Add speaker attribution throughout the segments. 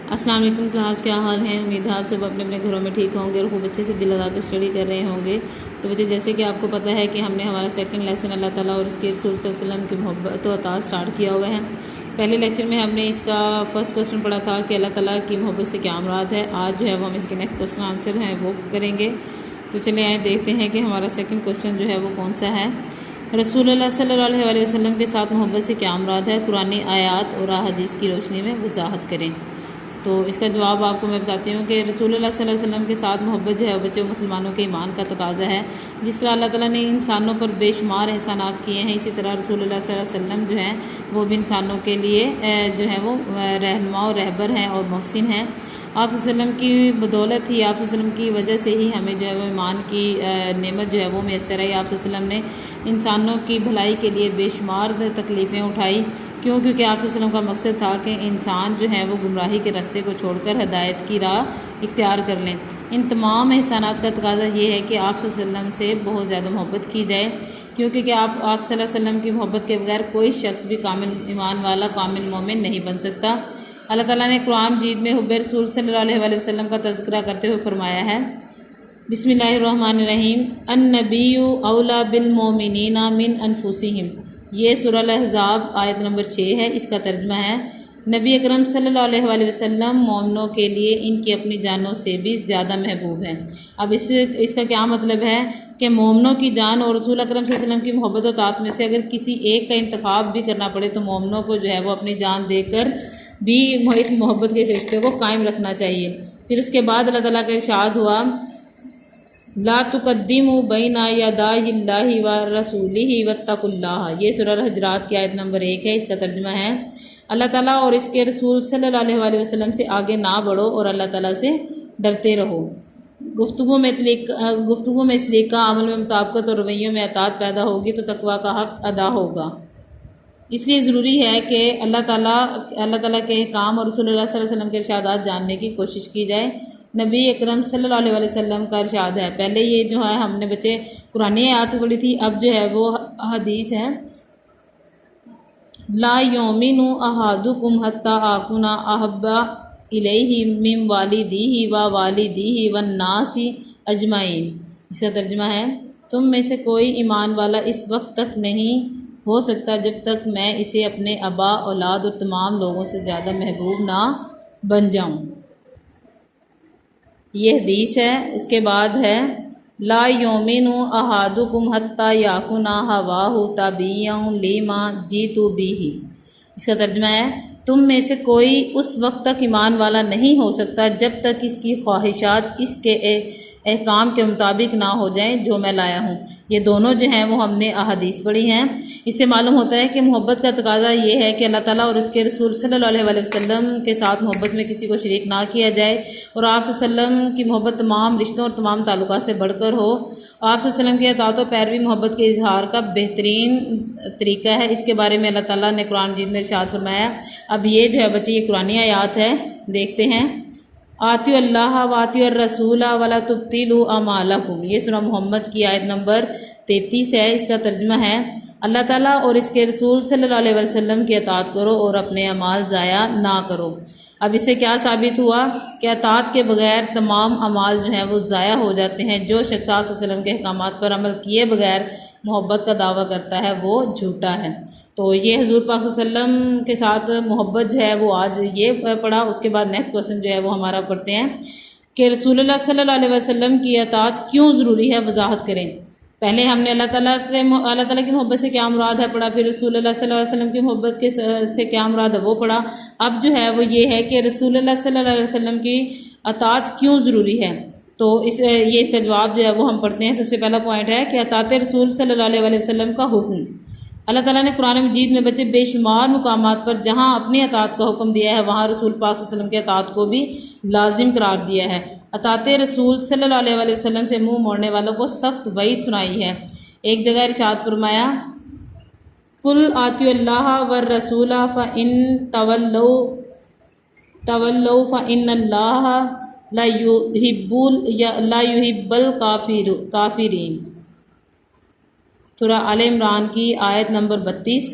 Speaker 1: अस्सलाम वालेकुम क्लास, क्या हाल है। उम्मीद है आप सब अपने अपने घरों में ठीक होंगे और खूब अच्छे से दिल लगा कर स्टडी कर रहे होंगे। तो बच्चे, जैसे कि आपको पता है कि हमने हमारा सेकंड लेसन अल्लाह ताला और उसके रसूल सल्लल्लाहु अलैहि वसल्लम की मोहब्बत और अताअत स्टार्ट किया हुआ है। पहले लेक्चर में हमने इसका फर्स्ट क्वेश्चन पढ़ा था कि अल्लाह ताला की मोहब्बत से क्या मुराद है। आज जो है वो हम इसके नेक्स्ट क्वेश्चन आंसर हैं वो करेंगे। तो चलिए आए देखते हैं कि हमारा सेकंड क्वेश्चन जो है वो कौन सा है। रसूलुल्लाह सल्लल्लाहु अलैहि वसल्लम के साथ मोहब्बत से क्या मुराद है, कुरानी आयात और हदीस की रोशनी में वजाहत करें। तो इसका जवाब आपको मैं बताती हूँ कि रसूलुल्लाह सल्लल्लाहु अलैहि वसल्लम के साथ मोहब्बत जो है बच्चे मुसलमानों के ईमान का तकाजा है। जिस तरह अल्लाह ताला ने इंसानों पर बेशुमार एहसानात किए हैं, इसी तरह रसूलुल्लाह सल्लल्लाहु अलैहि वसल्लम जो हैं वो भी इंसानों के लिए जो है वो रहनुमा और रहबर हैं और मोहसिन हैं। आप वसल्लम की बदौलत ही, आप वसल्लम की वजह से ही हमें जो है वो ईमान की नेमत जो है वो मैसर आई। आप वसल्लम ने इंसानों की भलाई के लिए बेशुमार तकलीफ़ें उठाई। क्योंकि आप वसल्लम का मकसद था कि इंसान जो है वो गुमराही के रास्ते को छोड़कर हदायत की राह इख्तियार कर लें। इन तमाम एहसानात का तकाज़ा ये है कि आप वसल्लम से बहुत ज़्यादा मोहब्बत की जाए, क्योंकि आप सल्लल्लाहु अलैहि वसल्लम की मोहब्बत के बगैर कोई शख्स भी कामिल ईमान वाला, कामिल मोमिन नहीं बन सकता। अल्लाह ताला ने कुरान मजीद में हुब्बे रसूल सल्लल्लाहु अलैहि वसल्लम का तज़किरा करते हुए फरमाया है, बिस्मिल्लाहिर्रहमानिर्रहीम, अन्नबिय्यु औला बिल मोमिनीना मिन अनफुसिहिम। ये सूरह अल-अहज़ाब आयत नंबर 6 है। इसका तर्जुमा है, नबी अकरम सल्लल्लाहु अलैहि वसल्लम मोमिनों के लिए इनकी अपनी जानों से भी ज़्यादा महबूब हैं। अब इसका क्या मतलब है कि मोमिनों की जान और रसूल अकरम सल्लल्लाहु अलैहि वसल्लम की मोहब्बत और ताअत में से अगर किसी एक का इंतखाब भी करना पड़े तो मोमिनों को जो है वो अपनी जान देकर भी इस मोहब्बत के रिश्ते को कायम रखना चाहिए। फिर उसके बाद अल्लाह ताला का इरशाद हुआ, ला तुक़द्दिमू बैना यदाइल्लाहि व रसूलिही वत्तकुल्लाह। ये सूरह हुजरात की आयत नंबर 1 है। इसका तर्जुमा है, अल्लाह ताला और इसके रसूल सल्लल्लाहु अलैहि वसल्लम से आगे ना बढ़ो और अल्लाह ताला से डरते रहो। गुफ्तगू में सलीका, अमल में मुताबकत और रवैयों में अताअत पैदा होगी तो तकवा का हक़ अदा होगा। इसलिए ज़रूरी है कि अल्लाह ताला के काम और रसूलुल्लाह सल्लल्लाहु अलैहि वसल्लम के इरशादात जानने की कोशिश की जाए। नबी अकरम सल्लल्लाहु अलैहि वसल्लम का इरशाद है, पहले ये जो है हमने बच्चे कुरानी आयत पढ़ी थी, अब जो है वो हदीस है। ला यौमिनु अहादुकुम हत्ता आकुना अहब्बा इलैहि मिन वालिदिही व वालिदिही वन नासी अजमाइन। इसका तर्जुमा है, तुम में से कोई ईमान वाला इस वक्त तक नहीं हो सकता जब तक मैं इसे अपने अबा, औलाद और तमाम लोगों से ज़्यादा महबूब ना बन जाऊं। ये हदीस है। उसके बाद है, ला यौमिनु अहादुकुम हत्ता याकुना हवाहु ताबिय्यन लिमा जीतु बिही। इसका तर्जुमा है, तुम में से कोई उस वक्त तक ईमान वाला नहीं हो सकता जब तक इसकी ख्वाहिशात इसके अहकाम के मुताबिक ना हो जाएं जो मैं लाया हूँ। ये दोनों जो हैं वो हमने अहादीस पढ़ी हैं। इससे मालूम होता है कि मोहब्बत का तकाजा ये है कि अल्लाह ताला और उसके रसूल सल्लल्लाहु अलैहि वसल्लम के साथ मोहब्बत में किसी को शरीक ना किया जाए और आप वसल्लम की मोहब्बत तमाम रिश्तों और तमाम ताल्लुकात से बढ़कर हो। आप वसल्लम की अताअत और पैरवी मोहब्बत के इजहार का बेहतरीन तरीका है। इसके बारे में अल्लाह ताला ने कुरान मजीद में इरशाद फरमाया। अब ये जो है बच्चे ये कुरानी आयात है, देखते हैं। आती अल्लाह वाती रसूल वाला तुब्तिलु अमालकुम। ये सूरह मोहम्मद की आयत नंबर 33 है। इसका तर्जुमा है, अल्लाह ताला और इसके रसूल सल्लल्लाहु अलैहि वसल्लम की अताअत करो और अपने अमाल ज़ाया ना करो। अब इससे क्या साबित हुआ कि अताअत के बगैर तमाम अमाल जो हैं वो ज़ाया हो जाते हैं। जो शख्स आप वसल्लम के अहकामात पर अमल किए बगैर मोहब्बत का दावा करता है वो झूठा है। तो ये हजूर पाक सल्लम के साथ मोहब्बत जो है वो आज ये पढ़ा। उसके बाद नेक्स्ट क्वेश्चन जो है वो हमारा पढ़ते हैं कि रसूलुल्लाह सल्लल्लाहु अलैहि वसल्लम की अताअत क्यों ज़रूरी है, वजाहत करें। पहले हमने अल्लाह ताला की मोहब्बत से क्या मुराद है पढ़ा, फिर रसूलुल्लाह सल्लल्लाहु अलैहि वसल्लम की मोहब्बत से क्या मुराद है वो पढ़ा। अब जो है वो ये है कि रसूलुल्लाह सल्लल्लाहु अलैहि वसल्लम की अताअत क्यों ज़रूरी है। तो इसका जवाब जो है वो हम पढ़ते हैं। सबसे पहला पॉइंट है कि अताअत रसूल सल्लल्लाहु अलैहि वसल्लम का हुक्म। अल्लाह ताला ने कुरान मजीद में बच्चे बेशुमार मुकामात पर जहाँ अपनी अताअत का हुक्म दिया है वहाँ रसूल पाक सल्लल्लाहु अलैहि वसल्लम के अताअत को भी लाजिम करार दिया है। अताअत रसूल सल्लल्लाहु अलैहि वसल्लम से मुँह मोड़ने वालों को सख्त वईद सुनाई है। एक जगह इरशाद फरमाया, कुल आतियुल्लाह व रसूल फ़ इन तवल्लौ फ़ इन्नल्लाह ला युहिब्बुल काफिरीन। सूरह आल इमरान की आयत नंबर 32।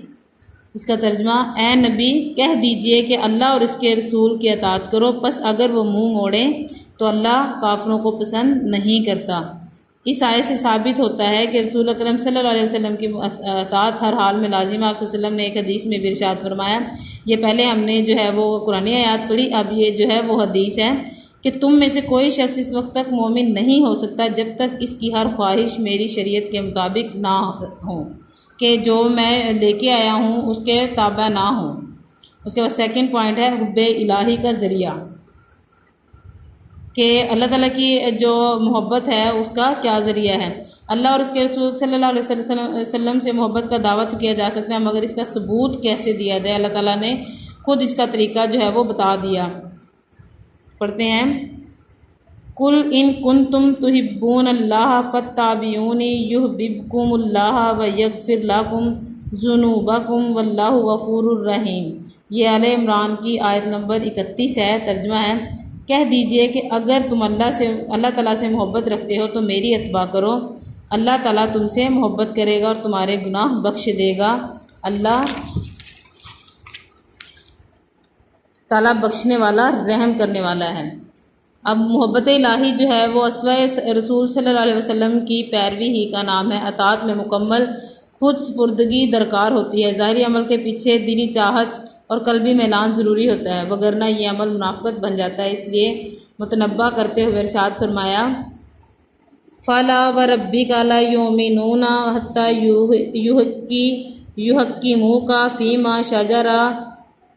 Speaker 1: इसका तर्जमा, ए नबी कह दीजिए कि अल्लाह और उसके रसूल की अताअत करो, बस अगर वो मुंह मोड़ें तो अल्लाह काफिरों को पसंद नहीं करता। इस आयत से साबित होता है कि रसूल अकरम सल्लल्लाहु अलैहि वसल्लम की अताअत हर हाल में लाजिम है। आप सल्लल्लाहु अलैहि वसल्लम ने एक हदीस में भी इरशाद फरमाया, ये पहले हमने जो है वो कुरानी आयत पढ़ी, अब ये जो है वो हदीस है कि तुम में से कोई शख्स इस वक्त तक मोमिन नहीं हो सकता जब तक इसकी हर ख्वाहिश मेरी शरीयत के मुताबिक ना हो, कि जो मैं लेके आया हूँ उसके ताबा ना हो। उसके बाद सेकंड पॉइंट है हुब्बे इलाही का ज़रिया, कि अल्लाह ताला की जो मोहब्बत है उसका क्या ज़रिया है। अल्लाह और उसके रसूल सल्लल्लाहु अलैहि वसल्लम से मोहब्बत का दावा तो किया जा सकता है, मगर इसका सबूत कैसे दिया जाए, अल्लाह ताला ने खुद इसका तरीका जो है वो बता दिया। पढ़ते हैं, कुल इन कुंतुम तुहिब्बून अल्लाह फत्ताबिऊनी युहब्बिबकुमुल्लाह व यगफिर लकुम ज़ुनूबकुम वल्लाहु गफूरुर रहीम। ये आले इमरान की आयत नंबर 31 है। तर्जुमा है, कह दीजिए कि अगर तुम अल्लाह ताला से मोहब्बत रखते हो तो मेरी अत्बा करो, अल्लाह ताला तुमसे मोहब्बत करेगा और तुम्हारे गुनाह बख्श देगा। अल्लाह ताला बख्शने वाला रहम करने वाला है। अब मोहब्बत इलाही जो है वो अस्वाए रसूल सल्लल्लाहु अलैहि वसल्लम की पैरवी ही का नाम है। अताअत में मुकम्मल खुद स्पुर्दगी दरकार होती है। ज़ाहिरी अमल के पीछे दिली चाहत और कल्बी मैलान ज़रूरी होता है, वगरना ये अमल मुनाफ़क़त बन जाता है। इसलिए मुतनब्बा करते हुए इरशाद फरमाया, फ़ला व रब्बिका ला युमिनूना हत्ता युहक्किमूका फ़ीमा शजरा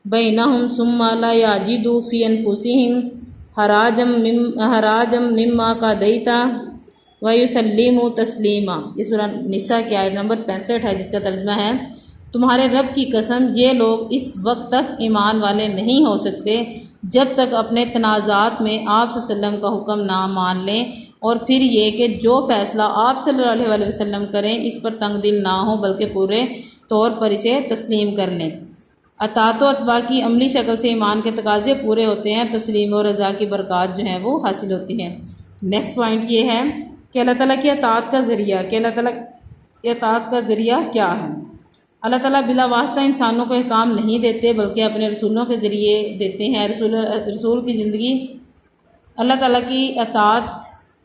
Speaker 1: बैनहुम सुम्मा ला याजिदू फ़ी अनफुसिहिम हराजम मिम्मा क़ज़ैता व युसल्लिमू तस्लीमा। ये सूरह निसा की आयत नंबर 65 है, जिसका तर्जुमा है, तुम्हारे रब की कसम ये लोग इस वक्त तक ईमान वाले नहीं हो सकते जब तक अपने तनाज़ात में आप सल्लल्लाहु अलैहि वसल्लम का हुक्म ना मान लें, और फिर ये कि जो फ़ैसला आप सल्लल्लाहु अलैहि वसल्लम करें इस पर तंग दिल ना हो बल्कि पूरे तौर पर इसे तस्लीम कर लें। अताअत व अतबा की अमली शक्ल से ईमान के तकाज़े पूरे होते हैं, तस्लीम और रज़ा की बरक़ात जो हैं वो हासिल होती हैं। नेक्स्ट पॉइंट ये है कि अल्लाह ताला की अताअत का ज़रिया, कि अल्लाह ताला की अताअत का ज़रिया क्या है। अल्लाह ताला बिला वास्ता इंसानों को अहकाम नहीं देते बल्कि अपने रसूलों के ज़रिए देते हैं। रसूल की ज़िंदगी अल्लाह ताला की अताअत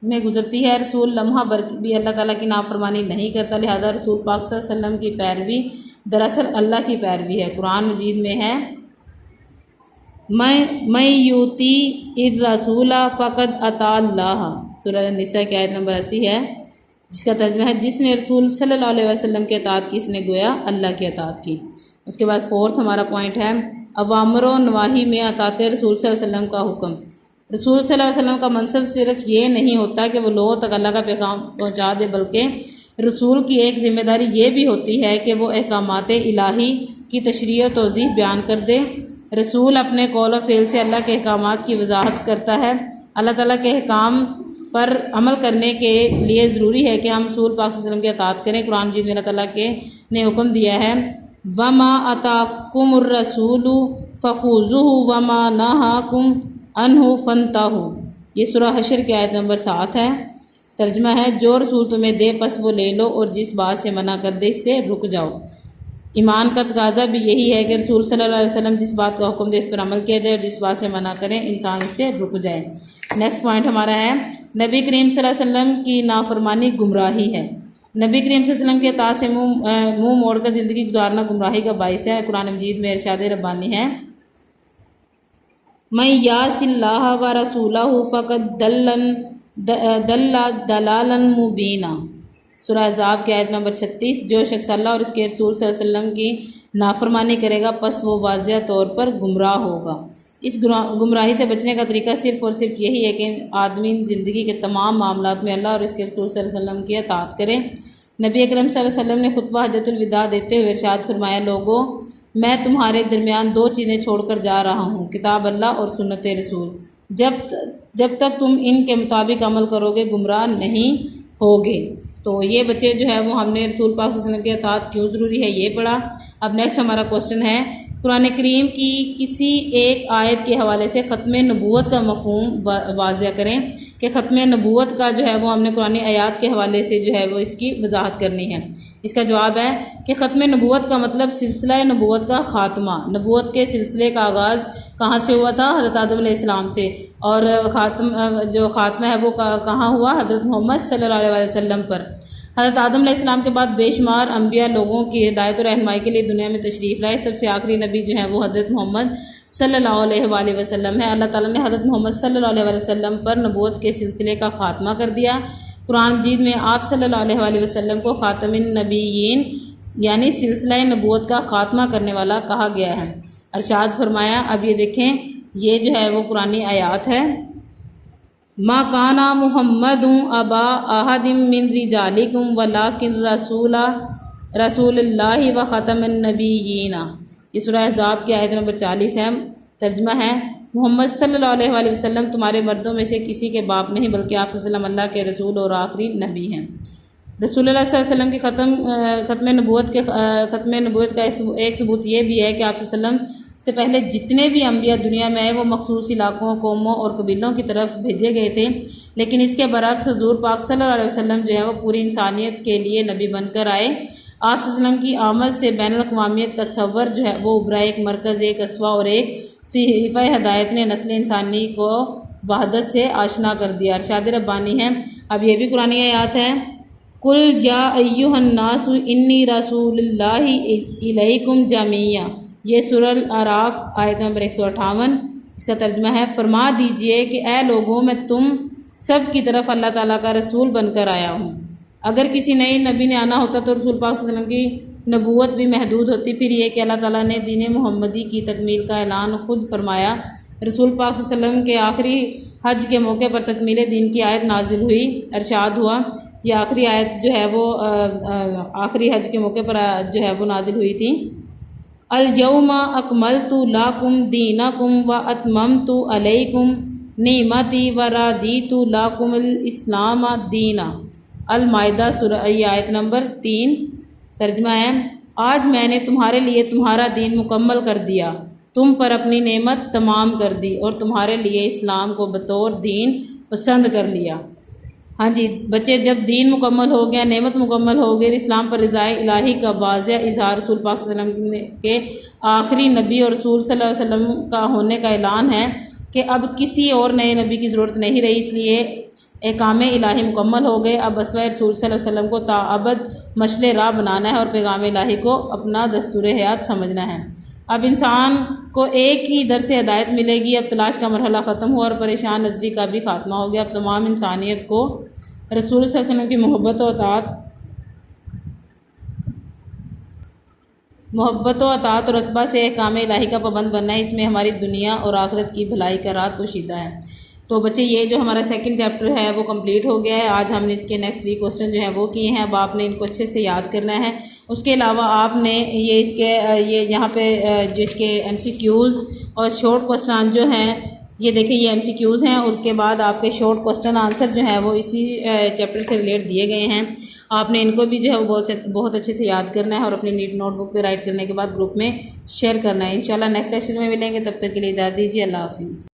Speaker 1: में गुजरती है। रसूल लम्हा भर भी अल्लाह ताला की नाफरमानी नहीं करता, लिहाजा रसूल पाक सल्लल्लाहु अलैहि वसल्लम की पैरवी दरअसल अल्लाह की पैरवी है। कुरान मजीद में है, मैं यूती इर रसूला फ़क़द अताअल्लाह, सूरह निसा की आयत नंबर 80 है, जिसका तर्जुमा है, जिसने रसूल सल्लल्लाहु अलैहि वसल्लम की अताअत की इसने गोया अल्लाह की अताअत की। उसके बाद फोर्थ हमारा पॉइंट है अवामर व नवाही में अताअत रसूल सल्लल्लाहु अलैहि वसल्लम का हुक्म। रसूल सल्लल्लाहु अलैहि वसल्लम का मनसब सिर्फ ये नहीं होता कि वो लोगों तक अल्लाह का पैगाम पहुँचा दे, बल्कि रसूल की एक ज़िम्मेदारी ये भी होती है कि वो अहकामात इलाही की तशरीह व तौज़ीह बयान कर दे। रसूल अपने कौल और फ़ेल से अल्लाह के अहकामात की वजाहत करता है। अल्लाह ताला के अहकाम पर अमल करने के लिए ज़रूरी है कि हम रसूल पाक सल्लल्लाहु अलैहि वसल्लम की अताअत करें। कुरान मजीद में अल्लाह ताला के ने हुक्म दिया है, वमा अताकुमुर रसूलु फ़ख़ुज़ूहु वमा नहाकुम अन्हु फ़ंताहु। ये सूरह हशर की आयत नंबर 7 है। तर्जुमा है, जो रसूल तुम्हें दे बस वो ले लो और जिस बात से मना कर दे इससे रुक जाओ। ईमान का तकाजा भी यही है कि रसूल सल्लल्लाहु अलैहि वसल्लम जिस बात का हुक्म दे इस पर अमल किया जाए और जिस बात से मना करें इंसान इससे रुक जाए। नेक्स्ट पॉइंट हमारा है नबी करीम सल्लल्लाहु अलैहि वसल्लम की नाफरमानी गुमराही है। नबी करीम सल्लल्लाहु अलैहि वसल्लम की अताअत से मुँह मोड़ कर ज़िंदगी गुजारना गुमराही का बाइस है। कुरान मजीद में इरशाद रब्बानी है, मैं यासिल्लाह व रसूलहु फ़क़द दल्ला दलालन मुबीना। सूरह अहज़ाब की आयत नंबर 36, जो शख्स अल्लाह और उसके रसूल सल्लल्लाहु अलैहि वसल्लम की नाफरमानी करेगा बस वो वाज़िया तौर पर गुमराह होगा। इस गुमराही से बचने का तरीका सिर्फ़ और सिर्फ यही है कि आदमी ज़िंदगी के तमाम मामलात में अल्लाह और उसके रसूल सल्लल्लाहु अलैहि वसल्लम की अताअत करे। नबी अकरम सल्लल्लाहु अलैहि वसल्लम ने खुतबा हज्जतुल विदा देते हुए इरशाद फरमाया, लोगों मैं तुम्हारे दरमियान दो चीज़ें छोड़कर जा रहा हूँ, किताब अल्लाह और सुन्नत रसूल। जब तक तुम इनके मुताबिक अमल करोगे गुमराह नहीं होगे। तो ये बच्चे जो है वो हमने रसूल पाक सल्लल्लाहु अलैहि वसल्लम की अताअत क्यों ज़रूरी है ये पढ़ा। अब नेक्स्ट हमारा क्वेश्चन है, कुरान करीम की किसी एक आयत के हवाले से ख़त्म नबूवत का मफ़हूम वाज़िया करें, कि ख़त्म नबूवत का जो है वो हमने कुरानी आयात के हवाले से जो है वो इसकी वजाहत करनी है। इसका जवाब है कि ख़त्म नबूवत का मतलब सिलसिला नबूवत का ख़ात्मा। नबूवत के सिलसिले का आगाज़ कहाँ से हुआ था? हज़रत आदम अलैहिस्सलाम से। और जो ख़ात्मा है वो कहाँ हुआ? हज़रत मोहम्मद सल्लल्लाहु अलैहि वसल्लम पर। हज़रत आदम अलैहिस्सलाम के बाद बेशुमार अम्बिया लोगों की हिदायत और रहनुमाई के लिए दुनिया में तशरीफ़ लाए। सबसे आखिरी नबी जो है वो हज़रत मोहम्मद सल्लल्लाहु अलैहि वसल्लम है। अल्लाह ताला ने हज़रत मोहम्मद सल्लल्लाहु अलैहि वसल्लम पर नबूवत के सिलसिले का ख़ात्मा कर दिया। कुरान मजीद में आप सल्लल्लाहु अलैहि वसल्लम को ख़ातमुन नबिय्यीन यानी सिलसिला नबूवत का ख़ात्मा करने वाला कहा गया है। अरशाद फरमाया, अब ये देखें, ये जो है वो कुरानी आयात है। मा काना मुहम्मदुन अबा अहदिम मिन रिजालिकुम वलाकिन रसूलुल्लाहि व ख़ातमुन नबिय्यीन। ये सूरह अहज़ाब की आयत नंबर 40 है। तर्जुमा है, मोहम्मद सल्लल्लाहु अलैहि वसल्लम तुम्हारे मर्दों में से किसी के बाप नहीं, बल्कि आप सल्लल्लाहु अलैहि वसल्लम अल्लाह के रसूल और आखिरी नबी हैं। रसूलुल्लाह सल्लल्लाहु अलैहि वसल्लम की ख़त्म नबूवत का एक सबूत ये भी है कि आप सल्लल्लाहु अलैहि वसल्लम से पहले जितने भी अम्बिया दुनिया में आए वो मखसूस इलाकों, कौमों और कबीलों की तरफ भेजे गए थे। लेकिन इसके बरक्स हुज़ूर पाक सल्लल्लाहु अलैहि वसल्लम जो है वो पूरी इंसानियत के लिए नबी बनकर आए। आप सल्लल्लाहु अलैहि वसल्लम की आमद से बैनुल अक़वामियत का तसव्वुर जो है वो उभरा। एक मरकज़, एक असवा और एक सहीफ़ा हिदायत ने नस्ल इंसानी को वहदत से आशना कर दिया। अरशाद रब्बानी है। अब ये भी कुरानी आयत है, कुल या अय्युहन्नासु इन्नी रसूलुल्लाहि इलैकुम जमीआ। ये सूरह आराफ आयत नंबर 158। इसका तर्जुमा है, फरमा दीजिए कि ए लोगों, मैं तुम सब की तरफ अल्लाह ताला का रसूल बनकर आया हूँ। अगर किसी नई नबी ने आना होता तो रसूल पाक सल्लल्लाहु अलैहि वसल्लम की नबूवत भी महदूद होती। फिर ये कि अल्लाह ताला ने दीन मुहम्मदी की तकमील का ऐलान खुद फरमाया। रसूल पाक सल्लल्लाहु अलैहि वसल्लम के आखिरी हज के मौके पर तकमील दीन की आयत नाजिल हुई। अरशाद हुआ, यह आखिरी आयत जो है वो आखिरी हज के मौके पर जो है वो नाजिल हुई थी। अल यौमा अकमलतु लाकुम दीनकुम व अतममतु अलैकुम निमती व रदीतु लाकुमुल इस्लाम दीना। अल माइदा सूरह आयत नंबर 3। तर्जुमा है, आज मैंने तुम्हारे लिए तुम्हारा दीन मुकम्मल कर दिया, तुम पर अपनी नेमत तमाम कर दी और तुम्हारे लिए इस्लाम को बतौर दीन पसंद कर लिया। हाँ जी बच्चे, जब दीन मुकम्मल हो गया, नेमत मुकम्मल हो गई, इस्लाम पर रिज़ाए इलाही का वाज़ेह इज़हार रसूल पाक सल्लल्लाहु अलैहि वसल्लम के आखिरी नबी और रसूल सल्लल्लाहु अलैहि वसल्लम का होने का ऐलान है कि अब किसी और नए नबी की ज़रूरत नहीं रही। इसलिए एकामे इलाही मुकम्मल हो गए। अब असवा रसूल सल्लल्लाहु अलैहि वसल्लम को ताअबद मशले राह बनाना है और पैगाम इलाही को अपना दस्तूर हयात समझना है। अब इंसान को एक ही दर से हिदायत मिलेगी। अब तलाश का मरहला ख़त्म हुआ और परेशान नजरी का भी खात्मा हो गया। अब तमाम इंसानियत को रसूल सल्लल्लाहु अलैहि वसल्लम की मोहब्बत और अतात और रतबा से काम इलाही का पाबंद बनना है। इसमें हमारी दुनिया और आखिरत की भलाई का राज पोशीदा है। तो बच्चे, ये जो हमारा सेकंड चैप्टर है वो कंप्लीट हो गया है। आज हमने इसके नेक्स्ट 3 क्वेश्चन जो हैं वो किए हैं। अब आपने इनको अच्छे से याद करना है। उसके अलावा आपने ये यहाँ पे जो इसके MCQs और शॉर्ट क्वेश्चन जो हैं ये देखिए, ये MCQs हैं। उसके बाद आपके शॉर्ट क्वेश्चन आंसर जो हैं वो इसी चैप्टर से रिलेट दिए गए हैं। आपने इनको भी जो है वो बहुत अच्छे से याद करना है और अपनी नीट नोटबुक पे राइट करने के बाद ग्रुप में शेयर करना है। इंशाल्लाह नेक्स्ट लेक्चर में मिलेंगे, तब तक के लिए इजाज़त दीजिए। अल्लाह हाफिज़।